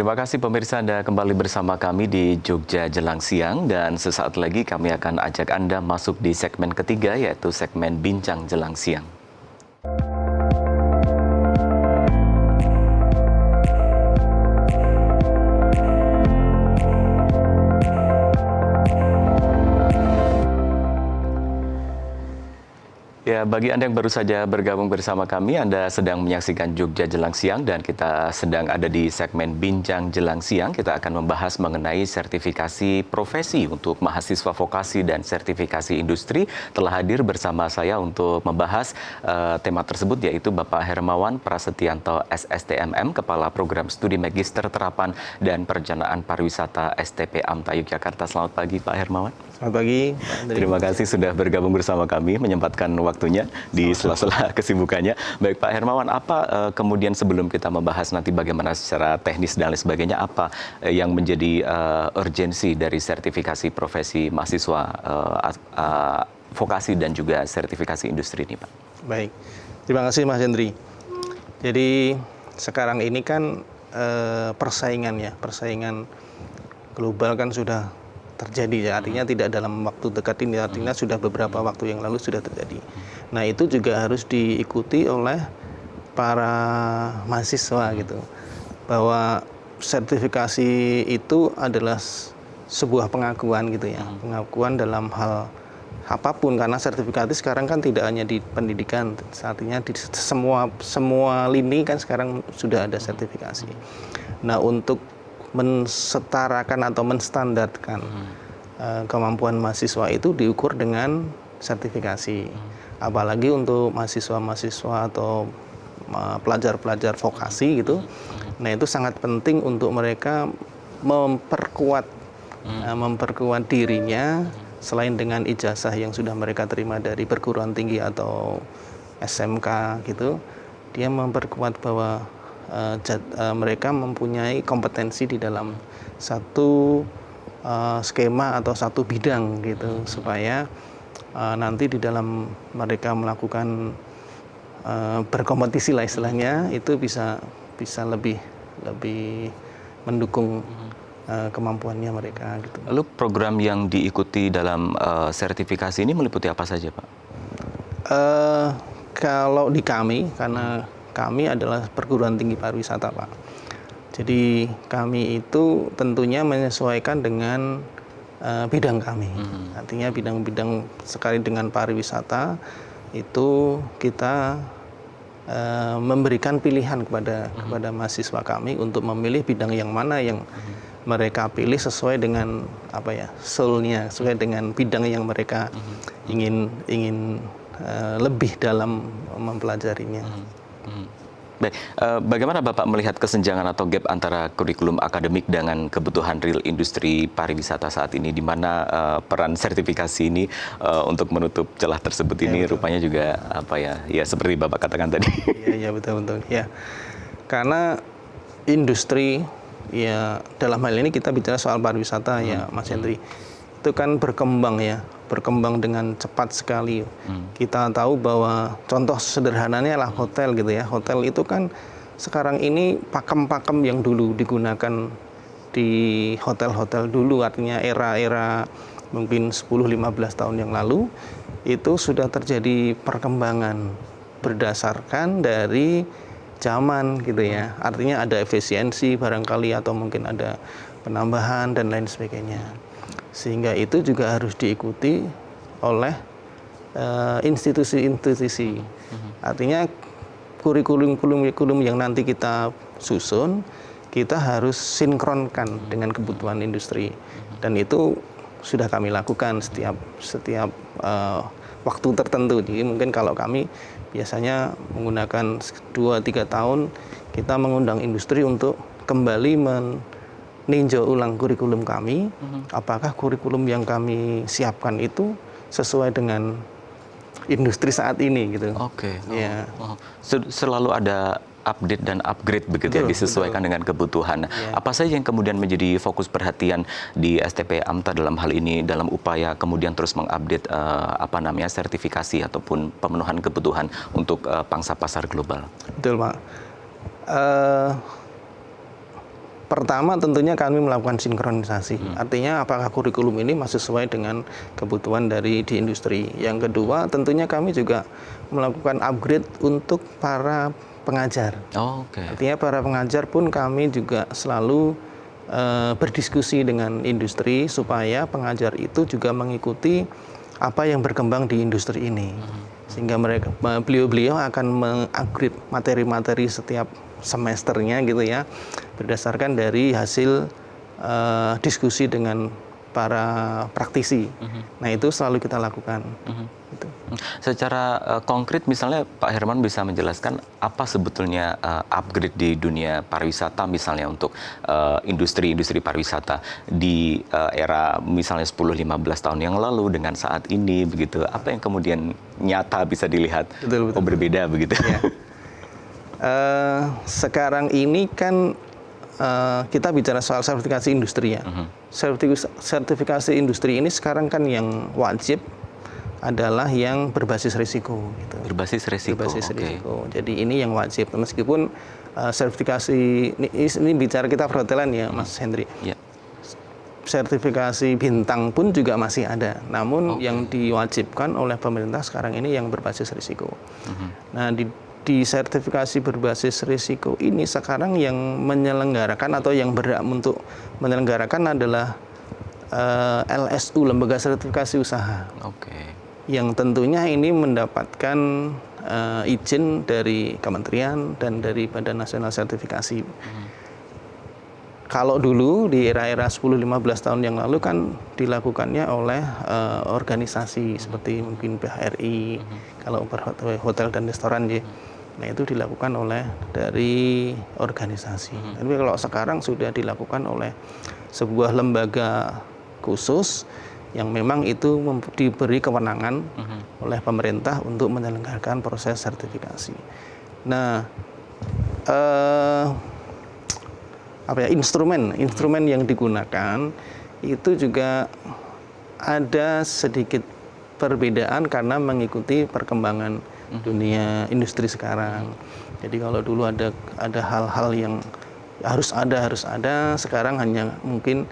Terima kasih pemirsa, Anda kembali bersama kami di Jogja Jelang Siang, dan sesaat lagi kami akan ajak Anda masuk di segmen ketiga, yaitu segmen Bincang Jelang Siang. Ya, bagi Anda yang baru saja bergabung bersama kami, Anda sedang menyaksikan Jogja Jelang Siang dan kita sedang ada di segmen Bincang Jelang Siang. Kita akan membahas mengenai sertifikasi profesi untuk mahasiswa vokasi dan sertifikasi industri. Telah hadir bersama saya untuk membahas tema tersebut, yaitu Bapak Hermawan Prasetyanto SSTMM, Kepala Program Studi Magister Terapan dan Perencanaan Pariwisata STP AMTA Yogyakarta. Selamat pagi Pak Hermawan. Selamat pagi. Terima kasih sudah bergabung bersama kami, menyempatkan waktunya di sela-sela kesibukannya. Baik Pak Hermawan, apa kemudian sebelum kita membahas nanti bagaimana secara teknis dan lain sebagainya, apa yang menjadi urgensi dari sertifikasi profesi mahasiswa vokasi dan juga sertifikasi industri ini, Pak? Baik, terima kasih Mas Hendri. Jadi sekarang ini kan persaingan global kan sudah terjadi ya, artinya tidak dalam waktu dekat ini, artinya sudah beberapa waktu yang lalu sudah terjadi. Nah itu juga harus diikuti oleh para mahasiswa gitu, bahwa sertifikasi itu adalah sebuah pengakuan gitu ya, pengakuan dalam hal apapun, karena sertifikasi sekarang kan tidak hanya di pendidikan, artinya di semua lini kan sekarang sudah ada sertifikasi. Nah untuk mensetarakan atau menstandarkan kemampuan mahasiswa itu diukur dengan sertifikasi. Apalagi untuk mahasiswa-mahasiswa atau pelajar-pelajar vokasi gitu. Nah itu sangat penting untuk mereka memperkuat dirinya, selain dengan ijazah yang sudah mereka terima dari perguruan tinggi atau SMK gitu, dia memperkuat bahwa mereka mempunyai kompetensi di dalam satu skema atau satu bidang gitu, supaya nanti di dalam mereka melakukan berkompetisi lah istilahnya, itu bisa lebih mendukung kemampuannya mereka gitu. Lalu program yang diikuti dalam sertifikasi ini meliputi apa saja, Pak? Kalau di kami, karena kami adalah perguruan tinggi pariwisata, Pak. Jadi kami itu tentunya menyesuaikan dengan bidang kami. Artinya bidang-bidang sekali dengan pariwisata itu kita memberikan pilihan kepada mahasiswa kami untuk memilih bidang yang mana yang mereka pilih sesuai dengan soul-nya, sesuai dengan bidang yang mereka ingin lebih dalam mempelajarinya. Baik, bagaimana Bapak melihat kesenjangan atau gap antara kurikulum akademik dengan kebutuhan real industri pariwisata saat ini, di mana peran sertifikasi ini untuk menutup celah tersebut ini rupanya juga ya seperti Bapak katakan tadi. Iya betul. Ya, karena industri ya dalam hal ini kita bicara soal pariwisata ya Mas Hendri, itu kan berkembang dengan cepat sekali. Kita tahu bahwa contoh sederhananya lah hotel gitu ya. Hotel itu kan sekarang ini pakem-pakem yang dulu digunakan di hotel-hotel dulu, artinya era-era mungkin 10-15 tahun yang lalu, itu sudah terjadi perkembangan berdasarkan dari zaman gitu ya. Artinya ada efisiensi barangkali, atau mungkin ada penambahan dan lain sebagainya. Sehingga itu juga harus diikuti oleh institusi-institusi. Artinya kurikulum yang nanti kita susun, kita harus sinkronkan dengan kebutuhan industri. Dan itu sudah kami lakukan setiap waktu tertentu. Jadi mungkin kalau kami biasanya menggunakan 2-3 tahun, kita mengundang industri untuk kembali meninjau ulang kurikulum kami, apakah kurikulum yang kami siapkan itu sesuai dengan industri saat ini gitu. Oke. Ya. Selalu ada update dan upgrade begitu, betul, ya, disesuaikan dengan kebutuhan. Ya. Apa saja yang kemudian menjadi fokus perhatian di STP AMTA dalam hal ini, dalam upaya kemudian terus mengupdate sertifikasi ataupun pemenuhan kebutuhan untuk pangsa pasar global? Betul, Pak. Pertama tentunya kami melakukan sinkronisasi. Artinya apakah kurikulum ini masih sesuai dengan kebutuhan di industri. Yang kedua tentunya kami juga melakukan upgrade untuk para pengajar. Artinya para pengajar pun kami juga selalu berdiskusi dengan industri supaya pengajar itu juga mengikuti apa yang berkembang di industri ini. Sehingga beliau akan mengupgrade materi-materi setiap semesternya gitu ya, berdasarkan dari hasil diskusi dengan para praktisi. Nah itu selalu kita lakukan. Gitu. Secara konkret misalnya Pak Herman bisa menjelaskan apa sebetulnya upgrade di dunia pariwisata misalnya untuk industri-industri pariwisata di era misalnya 10-15 tahun yang lalu dengan saat ini begitu, apa yang kemudian nyata bisa dilihat berbeda begitu? Ya. Sekarang ini kan kita bicara soal sertifikasi industri ya. Sertifikasi industri ini sekarang kan yang wajib adalah yang berbasis risiko. Gitu. Berbasis risiko. Risiko. Jadi ini yang wajib. Meskipun sertifikasi ini bicara kita perhotelan ya, Mas Hendri. Ya. Sertifikasi bintang pun juga masih ada. Namun yang diwajibkan oleh pemerintah sekarang ini yang berbasis risiko. Nah di sertifikasi berbasis risiko ini sekarang yang menyelenggarakan atau yang berhak untuk menyelenggarakan adalah LSU, Lembaga Sertifikasi Usaha. Yang tentunya ini mendapatkan izin dari kementerian dan dari Badan Nasional Sertifikasi. Kalau dulu di era-era 10-15 tahun yang lalu kan dilakukannya oleh organisasi seperti mungkin BHRI, kalau hotel dan restoran ya. Nah itu dilakukan oleh dari organisasi. Tapi kalau sekarang sudah dilakukan oleh sebuah lembaga khusus yang memang itu diberi kewenangan oleh pemerintah untuk menyelenggarakan proses sertifikasi. Nah, instrumen yang digunakan itu juga ada sedikit perbedaan karena mengikuti perkembangan dunia industri sekarang. Jadi kalau dulu ada hal-hal yang harus ada, sekarang hanya mungkin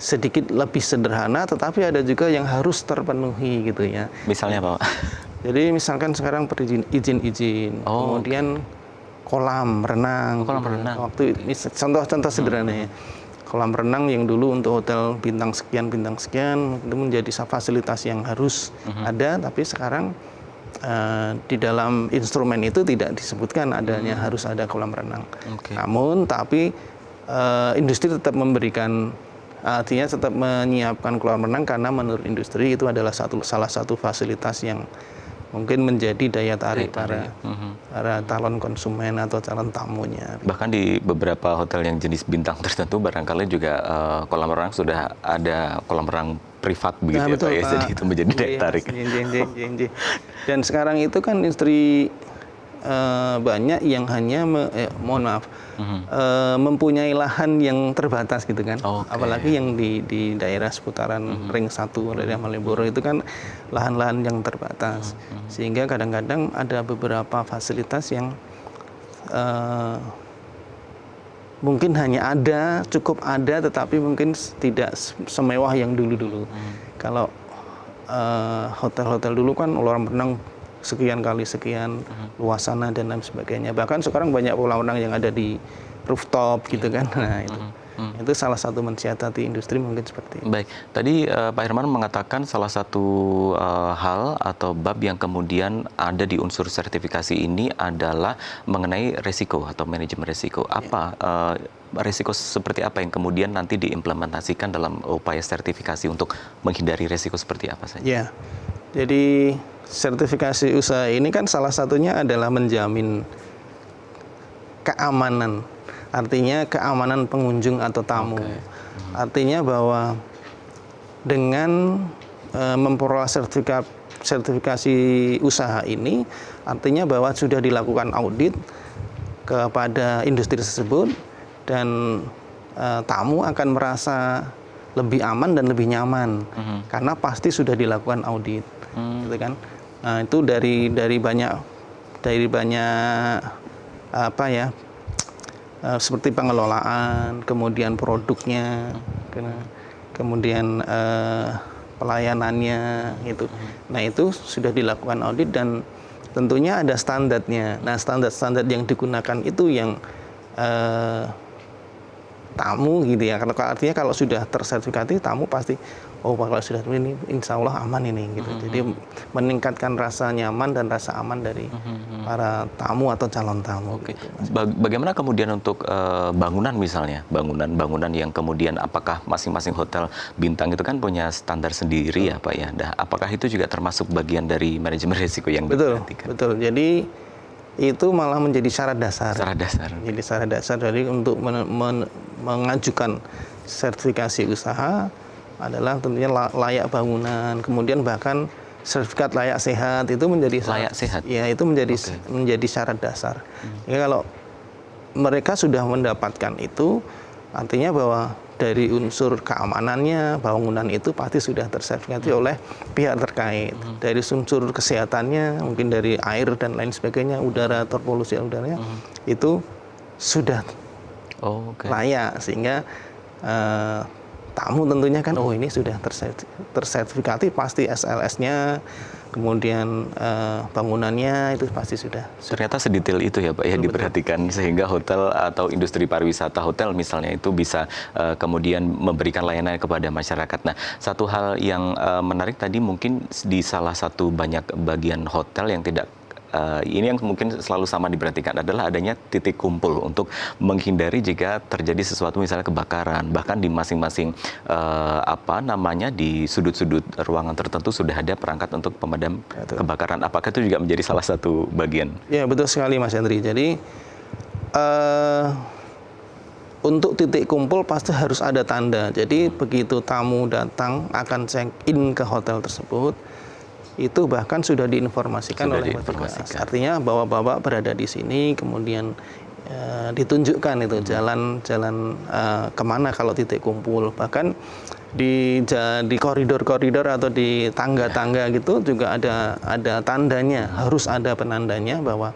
sedikit lebih sederhana, tetapi ada juga yang harus terpenuhi gitu ya. Misalnya apa, Pak? Jadi misalkan sekarang izin-izin, kemudian kolam renang. Waktu ini contoh sederhana ya. Kolam renang yang dulu untuk hotel bintang sekian itu menjadi fasilitas yang harus ada, tapi sekarang di dalam instrumen itu tidak disebutkan adanya harus ada kolam renang. Namun tapi industri tetap memberikan, artinya tetap menyiapkan kolam renang karena menurut industri itu adalah salah satu fasilitas yang mungkin menjadi daya tarik para calon konsumen atau calon tamunya. Bahkan di beberapa hotel yang jenis bintang tertentu barangkali juga kolam renang sudah ada kolam renang privat begitu, nah, betul, ya Pak. Jadi itu menjadi daya tarik. Dan sekarang itu kan industri banyak yang hanya mempunyai lahan yang terbatas gitu kan. Apalagi yang di daerah seputaran Ring 1 daerah Malioboro itu kan lahan-lahan yang terbatas. Sehingga kadang-kadang ada beberapa fasilitas yang mungkin hanya cukup ada, tetapi mungkin tidak semewah yang dulu-dulu. Kalau hotel-hotel dulu kan kolam renang sekian kali sekian, luasannya dan lain sebagainya. Bahkan sekarang banyak kolam renang yang ada di rooftop gitu kan. Nah itu salah satu mensiasati industri mungkin seperti itu. Baik, tadi Pak Herman mengatakan salah satu hal atau bab yang kemudian ada di unsur sertifikasi ini adalah mengenai resiko atau manajemen resiko. Apa resiko seperti apa yang kemudian nanti diimplementasikan dalam upaya sertifikasi untuk menghindari resiko seperti apa saja? Ya, jadi sertifikasi usaha ini kan salah satunya adalah menjamin keamanan. Artinya keamanan pengunjung atau tamu. Artinya bahwa dengan memperoleh sertifikasi usaha ini, artinya bahwa sudah dilakukan audit kepada industri tersebut dan tamu akan merasa lebih aman dan lebih nyaman karena pasti sudah dilakukan audit, gitu kan? Nah itu dari banyak apa ya, seperti pengelolaan, kemudian produknya, kemudian pelayanannya gitu. Nah itu sudah dilakukan audit dan tentunya ada standarnya. Nah standar-standar yang digunakan itu yang tamu gitu ya. Kalau artinya kalau sudah tersertifikasi tamu pasti oh kalau sudah ini insya Allah aman ini gitu. Jadi meningkatkan rasa nyaman dan rasa aman dari para tamu atau calon tamu. Oke. Gitu, Bagaimana kemudian untuk bangunan misalnya, bangunan yang kemudian apakah masing-masing hotel bintang itu kan punya standar sendiri ya Pak ya. Nah, apakah itu juga termasuk bagian dari manajemen risiko yang diperhatikan? Betul. Jadi itu malah menjadi syarat dasar. Syarat dasar. Jadi syarat dasar dari untuk mengajukan sertifikasi usaha adalah tentunya layak bangunan, kemudian bahkan sertifikat layak sehat itu menjadi layak sehat. Ya, itu menjadi syarat dasar. Ya, kalau mereka sudah mendapatkan itu, artinya bahwa dari unsur keamanannya bangunan itu pasti sudah tersertifikasi oleh pihak terkait. Dari unsur kesehatannya, mungkin dari air dan lain sebagainya, udara atau polusi udaranya itu sudah layak sehingga tamu tentunya kan oh ini sudah tersertifikasi pasti SLS-nya, kemudian bangunannya itu pasti sudah. Ternyata sedetail itu ya Pak ya diperhatikan sehingga hotel atau industri pariwisata hotel misalnya itu bisa kemudian memberikan layanan kepada masyarakat. Nah, satu hal yang menarik tadi mungkin di salah satu banyak bagian hotel yang tidak ini yang mungkin selalu sama diperhatikan adalah adanya titik kumpul untuk menghindari jika terjadi sesuatu misalnya kebakaran, bahkan di masing-masing di sudut-sudut ruangan tertentu sudah ada perangkat untuk pemadam kebakaran. Apakah itu juga menjadi salah satu bagian? Ya betul sekali Mas Hendri. Jadi untuk titik kumpul pasti harus ada tanda. Jadi begitu tamu datang akan check in ke hotel tersebut, itu bahkan sudah diinformasikan oleh petugas. Artinya bahwa Bapak berada di sini, kemudian ditunjukkan itu jalan-jalan kemana kalau titik kumpul. Bahkan di koridor-koridor atau di tangga-tangga gitu juga ada tandanya, harus ada penandanya bahwa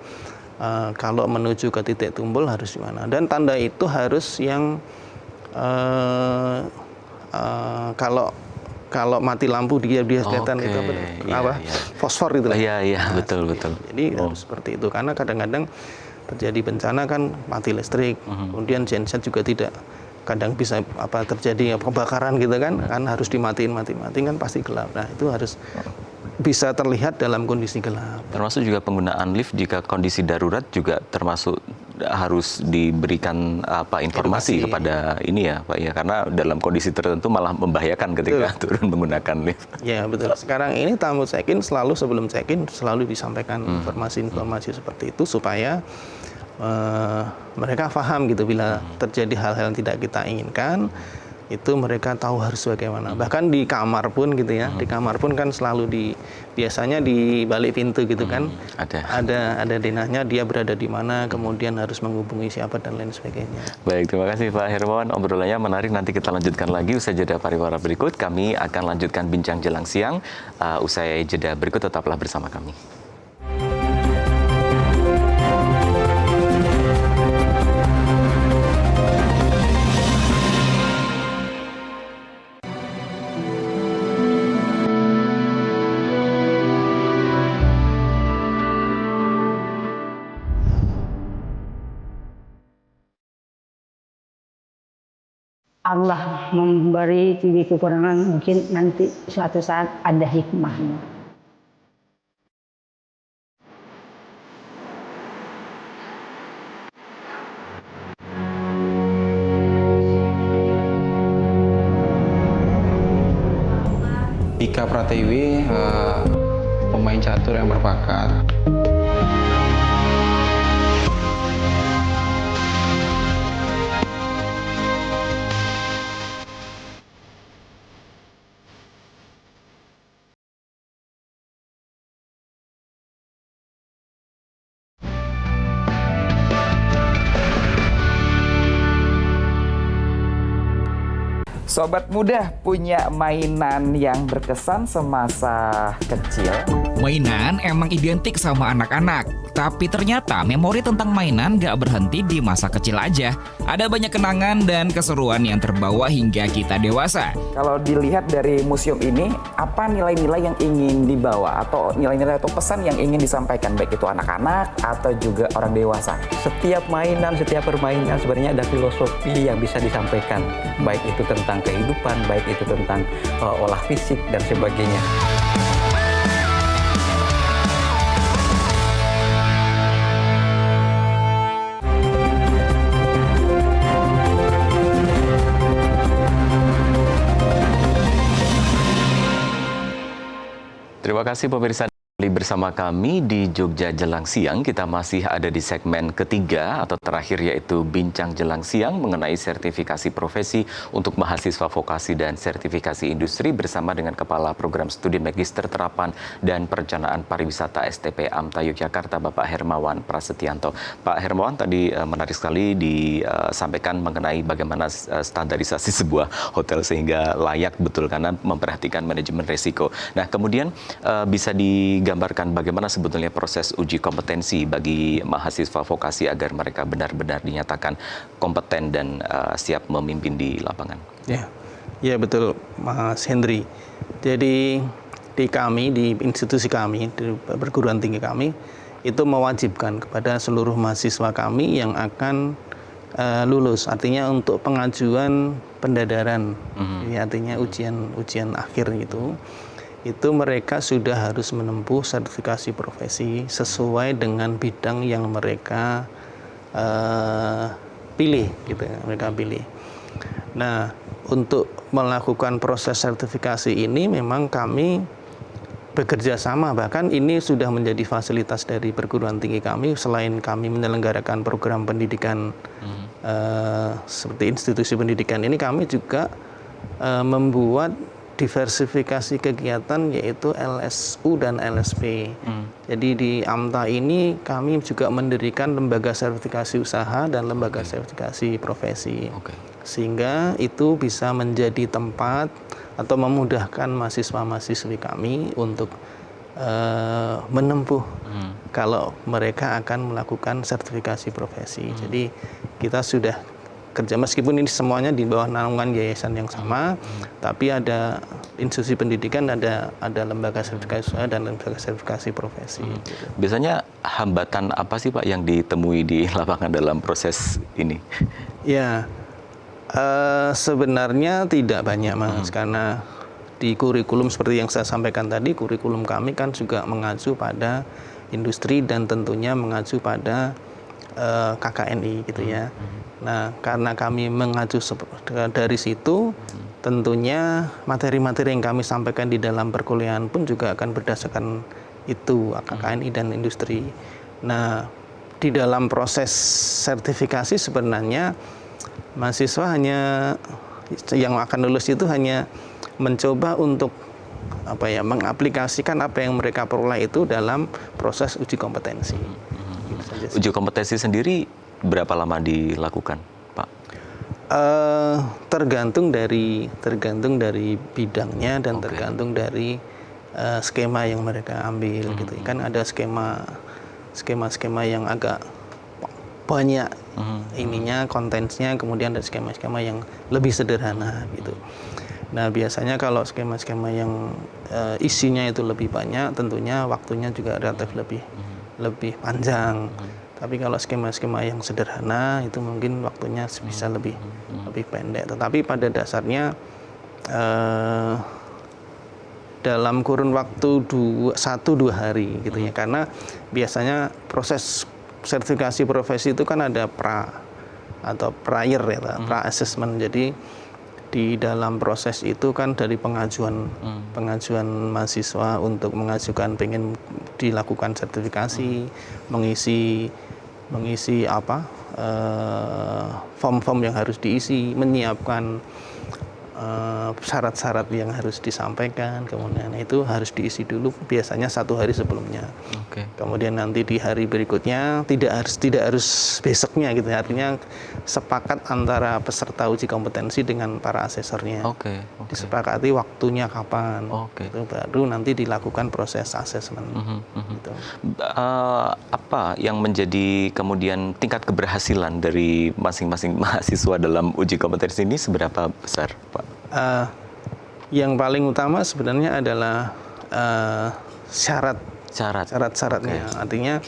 kalau menuju ke titik kumpul harus gimana. Dan tanda itu harus yang kalau mati lampu dia kelihatan itu fosfor itu lah. Iya, betul. Jadi harus seperti itu karena kadang-kadang terjadi bencana kan mati listrik, kemudian genset juga tidak, kadang bisa terjadi kebakaran gitu kan harus dimatiin kan pasti gelap. Nah, itu harus bisa terlihat dalam kondisi gelap. Termasuk juga penggunaan lift jika kondisi darurat juga termasuk harus diberikan informasi kepada ini ya Pak ya, karena dalam kondisi tertentu malah membahayakan ketika turun menggunakan lift. Ya betul. Sekarang ini tamu check-in selalu sebelum check-in selalu disampaikan informasi-informasi seperti itu supaya mereka paham gitu bila terjadi hal-hal yang tidak kita inginkan. Itu mereka tahu harus bagaimana. Bahkan di kamar pun gitu ya, di kamar pun kan selalu biasanya di balik pintu gitu kan, ada denahnya dia berada di mana, kemudian harus menghubungi siapa dan lain sebagainya. Baik, terima kasih Pak Hermawan, obrolannya menarik. Nanti kita lanjutkan lagi usai jeda pariwara berikut. Kami akan lanjutkan bincang jelang siang. Usai jeda berikut tetaplah bersama kami. Allah memberi kekurangan, mungkin nanti suatu saat ada hikmahnya. Dika Pratiwi, pemain catur yang berbakat. Sobat muda punya mainan yang berkesan semasa kecil? Mainan emang identik sama anak-anak, tapi ternyata memori tentang mainan gak berhenti di masa kecil aja. Ada banyak kenangan dan keseruan yang terbawa hingga kita dewasa. Kalau dilihat dari museum ini, apa nilai-nilai yang ingin dibawa atau nilai-nilai atau pesan yang ingin disampaikan baik itu anak-anak atau juga orang dewasa? Setiap mainan, setiap permainan sebenarnya ada filosofi yang bisa disampaikan, baik itu tentang kehidupan, baik itu tentang olah fisik dan sebagainya. Terima kasih pemirsa bersama kami di Jogja Jelang Siang. Kita masih ada di segmen ketiga atau terakhir yaitu Bincang Jelang Siang mengenai sertifikasi profesi untuk mahasiswa vokasi dan sertifikasi industri bersama dengan Kepala Program Studi Magister Terapan dan Perencanaan Pariwisata STP AMTA Yogyakarta, Bapak Hermawan Prasetyanto. Pak Hermawan, tadi menarik sekali disampaikan mengenai bagaimana standarisasi sebuah hotel sehingga layak betul karena memperhatikan manajemen risiko. Nah, kemudian bisa digambarkan bagaimana sebetulnya proses uji kompetensi bagi mahasiswa vokasi agar mereka benar-benar dinyatakan kompeten dan siap memimpin di lapangan. Ya betul Mas Hendri. Jadi di kami, di institusi kami, di perguruan tinggi kami, itu mewajibkan kepada seluruh mahasiswa kami yang akan lulus, artinya untuk pengajuan pendadaran, ini artinya ujian akhir gitu. Itu mereka sudah harus menempuh sertifikasi profesi sesuai dengan bidang yang mereka pilih, gitu ya, mereka pilih. Nah, untuk melakukan proses sertifikasi ini memang kami bekerja sama, bahkan ini sudah menjadi fasilitas dari perguruan tinggi kami. Selain kami menyelenggarakan program pendidikan seperti institusi pendidikan ini, kami juga membuat diversifikasi kegiatan yaitu LSU dan LSP. Jadi di AMTA ini kami juga mendirikan lembaga sertifikasi usaha dan lembaga sertifikasi profesi. Sehingga itu bisa menjadi tempat atau memudahkan mahasiswa-mahasiswi kami untuk menempuh kalau mereka akan melakukan sertifikasi profesi. Jadi kita sudah kerja, meskipun ini semuanya di bawah naungan yayasan yang sama, tapi ada institusi pendidikan, ada lembaga sertifikasi usaha dan lembaga sertifikasi profesi. Biasanya hambatan apa sih Pak yang ditemui di lapangan dalam proses ini? Ya, sebenarnya tidak banyak Mas, karena di kurikulum seperti yang saya sampaikan tadi, kurikulum kami kan juga mengacu pada industri dan tentunya mengacu pada KKNI gitu ya. Nah, karena kami mengacu dari situ, tentunya materi-materi yang kami sampaikan di dalam perkuliahan pun juga akan berdasarkan itu, KKNI dan industri. Nah, di dalam proses sertifikasi sebenarnya mahasiswa yang akan lulus itu hanya mencoba untuk mengaplikasikan apa yang mereka peroleh itu dalam proses uji kompetensi. Uji kompetensi sendiri berapa lama dilakukan, Pak? Tergantung dari bidangnya dan tergantung dari skema yang mereka ambil gitu. Kan ada skema yang agak banyak ininya, kontennya, kemudian ada skema-skema yang lebih sederhana gitu. Nah, biasanya kalau skema-skema yang isinya itu lebih banyak, tentunya waktunya juga relatif lebih panjang. Tapi kalau skema-skema yang sederhana itu mungkin waktunya bisa lebih pendek. Tetapi pada dasarnya dalam kurun waktu 1-2 hari gitu ya. Karena biasanya proses sertifikasi profesi itu kan ada prior ya, pra assessment. Jadi di dalam proses itu kan dari pengajuan mahasiswa untuk mengajukan pengen dilakukan sertifikasi, mengisi form-form yang harus diisi, menyiapkan syarat-syarat yang harus disampaikan, kemudian itu harus diisi dulu biasanya 1 hari sebelumnya. Oke. Kemudian nanti di hari berikutnya tidak harus besoknya gitu. Artinya sepakat antara peserta uji kompetensi dengan para asesornya. Oke. Disepakati waktunya kapan. Oke. Itu baru nanti dilakukan proses asesmen. Gitu. Apa yang menjadi kemudian tingkat keberhasilan dari masing-masing mahasiswa dalam uji kompetensi ini seberapa besar, Pak? Yang paling utama sebenarnya adalah syarat-syaratnya. Artinya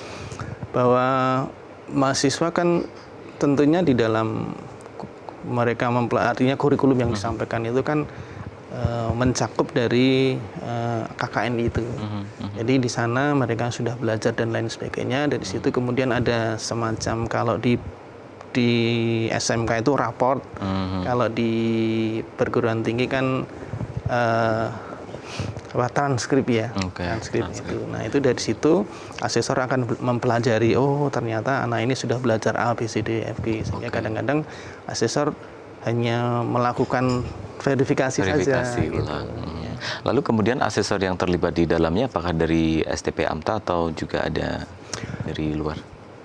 bahwa mahasiswa kan tentunya di dalam mereka artinya kurikulum yang disampaikan itu kan mencakup dari KKN itu. Jadi di sana mereka sudah belajar dan lain sebagainya. Dari situ kemudian ada semacam kalau di SMK itu raport, kalau di perguruan tinggi kan transkrip ya, transkrip itu. Nah itu dari situ asesor akan mempelajari, oh ternyata anak ini sudah belajar A, B, C, D, F, G. Sehingga kadang-kadang asesor hanya melakukan verifikasi saja. Gitu. Lalu kemudian asesor yang terlibat di dalamnya apakah dari STP AMTA atau juga ada dari luar?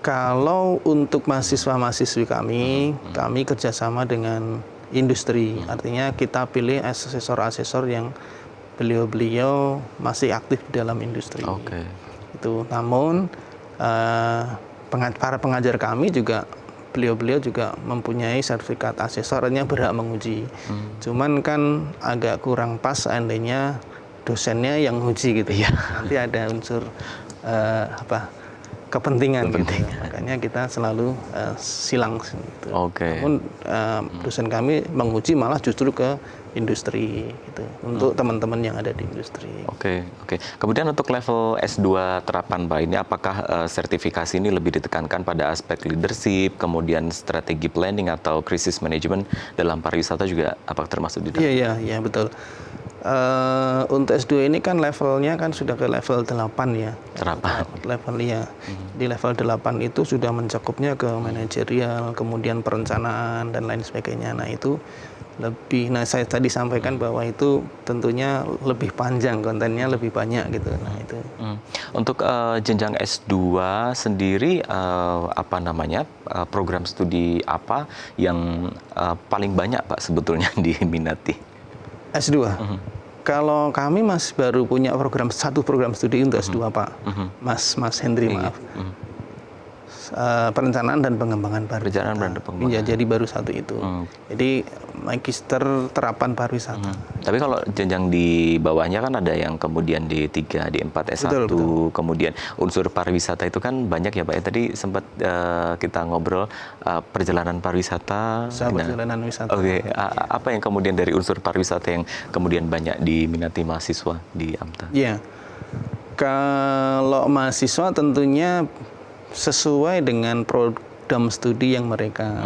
Kalau untuk mahasiswa-mahasiswi kami kerjasama dengan industri. Artinya kita pilih asesor-asesor yang beliau-beliau masih aktif di dalam industri. Itu. Namun para pengajar kami juga beliau-beliau juga mempunyai sertifikat asesornya berhak menguji. Cuman kan agak kurang pas seandainya dosennya yang uji gitu. Nanti ada unsur kepentingan. Gitu. Makanya kita selalu silang gitu. Namun dosen kami menguji malah justru ke industri gitu, untuk teman-teman yang ada di industri. Oke. Kemudian untuk level S2 terapan Pak ini apakah sertifikasi ini lebih ditekankan pada aspek leadership, kemudian strategi planning atau krisis management dalam pariwisata juga apakah termasuk di dalam? Iya betul. Untuk S2 ini kan levelnya kan sudah ke level 8 ya. Di level 8 itu sudah mencakupnya ke manajerial, kemudian perencanaan dan lain sebagainya. Nah itu saya tadi sampaikan bahwa itu tentunya lebih panjang, kontennya lebih banyak gitu. Nah itu. Untuk jenjang S2 sendiri program studi apa yang paling banyak Pak sebetulnya diminati? S2. Kalau kami baru punya satu program studi untuk S2 Pak. Mas Hendri maaf. Perencanaan dan pengembangan pariwisata. Ya, jadi baru satu itu. Jadi magister terapan pariwisata. Tapi kalau jenjang di bawahnya kan ada yang kemudian D3, D4, S1, betul. Kemudian unsur pariwisata itu kan banyak ya Pak. Tadi sempat kita ngobrol perjalanan pariwisata. Perjalanan wisata. Apa yang kemudian dari unsur pariwisata yang kemudian banyak diminati mahasiswa di AMTA? Iya. Kalau mahasiswa tentunya sesuai dengan program studi yang mereka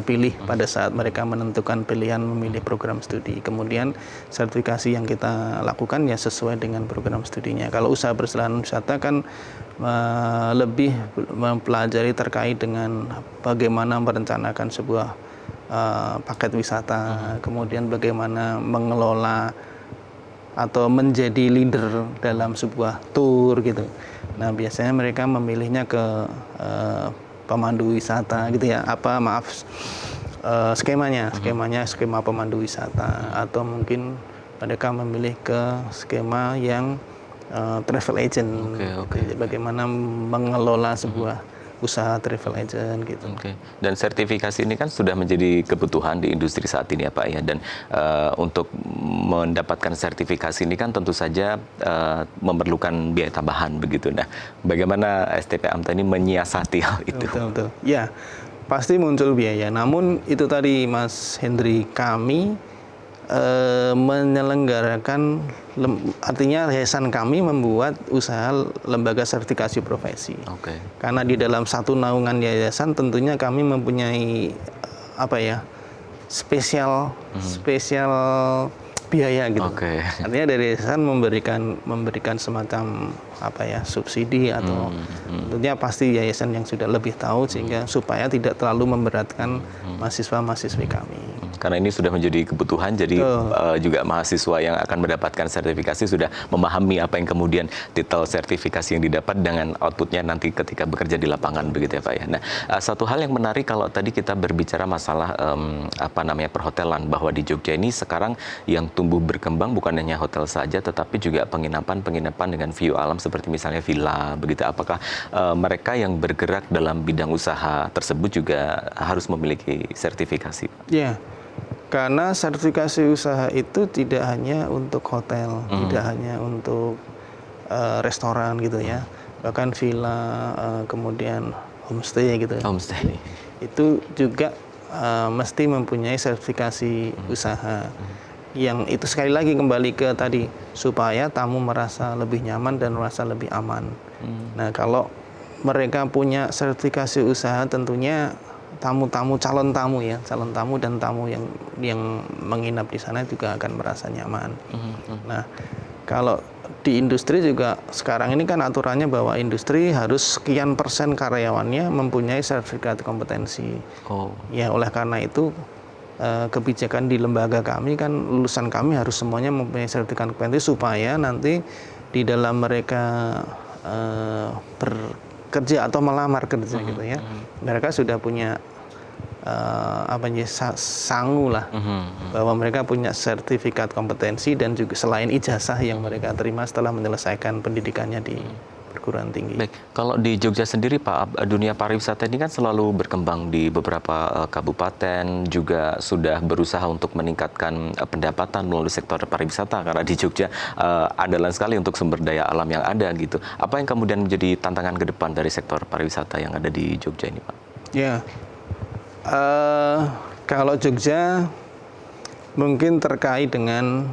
pilih pada saat mereka menentukan pilihan memilih program studi. Kemudian sertifikasi yang kita lakukan ya sesuai dengan program studinya. Kalau usaha perjalanan wisata kan lebih mempelajari terkait dengan bagaimana merencanakan sebuah paket wisata, kemudian bagaimana mengelola atau menjadi leader dalam sebuah tour gitu. Nah biasanya mereka memilihnya ke pemandu wisata gitu ya. Skema pemandu wisata, atau mungkin mereka memilih ke skema yang travel agent. Bagaimana mengelola sebuah usaha travel agent gitu. Dan sertifikasi ini kan sudah menjadi kebutuhan di industri saat ini ya Pak ya. Dan untuk mendapatkan sertifikasi ini kan tentu saja memerlukan biaya tambahan begitu. Nah, bagaimana STP AMTA ini menyiasati hal itu? Betul. Ya, pasti muncul biaya. Namun itu tadi Mas Hendri, kami menyelenggarakan, artinya yayasan kami membuat usaha lembaga sertifikasi profesi. Karena di dalam satu naungan yayasan tentunya kami mempunyai spesial biaya gitu. Artinya dari yayasan memberikan semacam subsidi atau tentunya pasti yayasan yang sudah lebih tahu sehingga supaya tidak terlalu memberatkan mahasiswa-mahasiswi kami. Karena ini sudah menjadi kebutuhan, jadi juga mahasiswa yang akan mendapatkan sertifikasi sudah memahami apa yang kemudian titel sertifikasi yang didapat dengan outputnya nanti ketika bekerja di lapangan, begitu ya Pak ya. Nah, satu hal yang menarik kalau tadi kita berbicara masalah perhotelan, bahwa di Jogja ini sekarang yang tumbuh berkembang bukan hanya hotel saja, tetapi juga penginapan dengan view alam seperti misalnya villa, begitu. Apakah mereka yang bergerak dalam bidang usaha tersebut juga harus memiliki sertifikasi, Pak? Ya, karena sertifikasi usaha itu tidak hanya untuk hotel, tidak hanya untuk restoran gitu ya, bahkan villa, kemudian homestay gitu ya. Homestay. Itu juga mesti mempunyai sertifikasi usaha. Yang itu sekali lagi kembali ke tadi, supaya tamu merasa lebih nyaman dan merasa lebih aman. Nah, kalau mereka punya sertifikasi usaha, tentunya calon tamu dan tamu yang menginap di sana juga akan merasa nyaman. Nah, kalau di industri juga sekarang ini kan aturannya bahwa industri harus sekian persen karyawannya mempunyai sertifikat kompetensi. Ya, oleh karena itu kebijakan di lembaga kami kan lulusan kami harus semuanya mempunyai sertifikat kompetensi supaya nanti di dalam mereka bekerja atau melamar kerja gitu ya, mereka sudah punya sangu lah, bahwa mereka punya sertifikat kompetensi dan juga selain ijazah yang mereka terima setelah menyelesaikan pendidikannya di perguruan tinggi. Baik, kalau di Jogja sendiri Pak, dunia pariwisata ini kan selalu berkembang di beberapa kabupaten, juga sudah berusaha untuk meningkatkan pendapatan melalui sektor pariwisata, karena di Jogja andalan sekali untuk sumber daya alam yang ada gitu. Apa yang kemudian menjadi tantangan ke depan dari sektor pariwisata yang ada di Jogja ini, Pak? Ya, kalau Jogja mungkin terkait dengan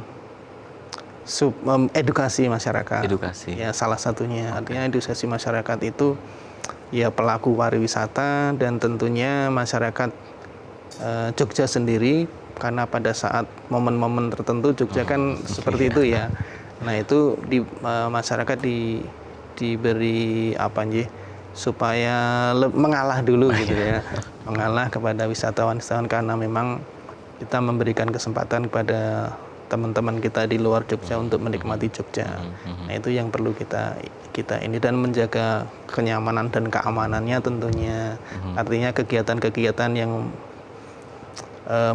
edukasi masyarakat. Edukasi. Ya, salah satunya. Artinya edukasi masyarakat itu ya pelaku pariwisata dan tentunya masyarakat Jogja sendiri, karena pada saat momen-momen tertentu Jogja kan seperti itu ya. Nah, itu masyarakat diberi supaya mengalah dulu gitu ya. Mengalah kepada wisatawan-wisatawan, karena memang kita memberikan kesempatan kepada teman-teman kita di luar Jogja untuk menikmati Jogja. Nah, itu yang perlu kita ini, dan menjaga kenyamanan dan keamanannya tentunya. Artinya kegiatan-kegiatan yang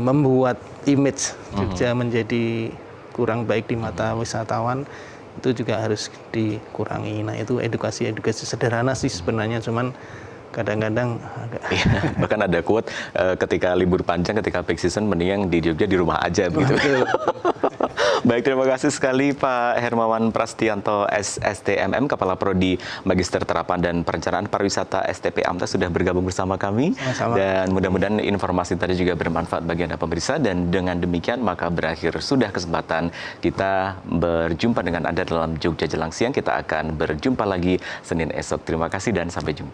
membuat image Jogja menjadi kurang baik di mata wisatawan itu juga harus dikurangi. Nah, itu edukasi sederhana sih sebenarnya, cuman kadang-kadang bahkan ada quote ketika libur panjang, ketika peak season, mendingan di Jogja di rumah aja begitu. Baik, terima kasih sekali Pak Hermawan Prastianto SSTMM, Kepala Prodi Magister Terapan dan Perencanaan Pariwisata STP AMTA, sudah bergabung bersama kami. Sama-sama. Dan mudah-mudahan informasi tadi juga bermanfaat bagi Anda pemirsa, dan dengan demikian maka berakhir sudah kesempatan kita berjumpa dengan Anda dalam Jogja Jelang Siang. Kita akan berjumpa lagi Senin esok. Terima kasih dan sampai jumpa.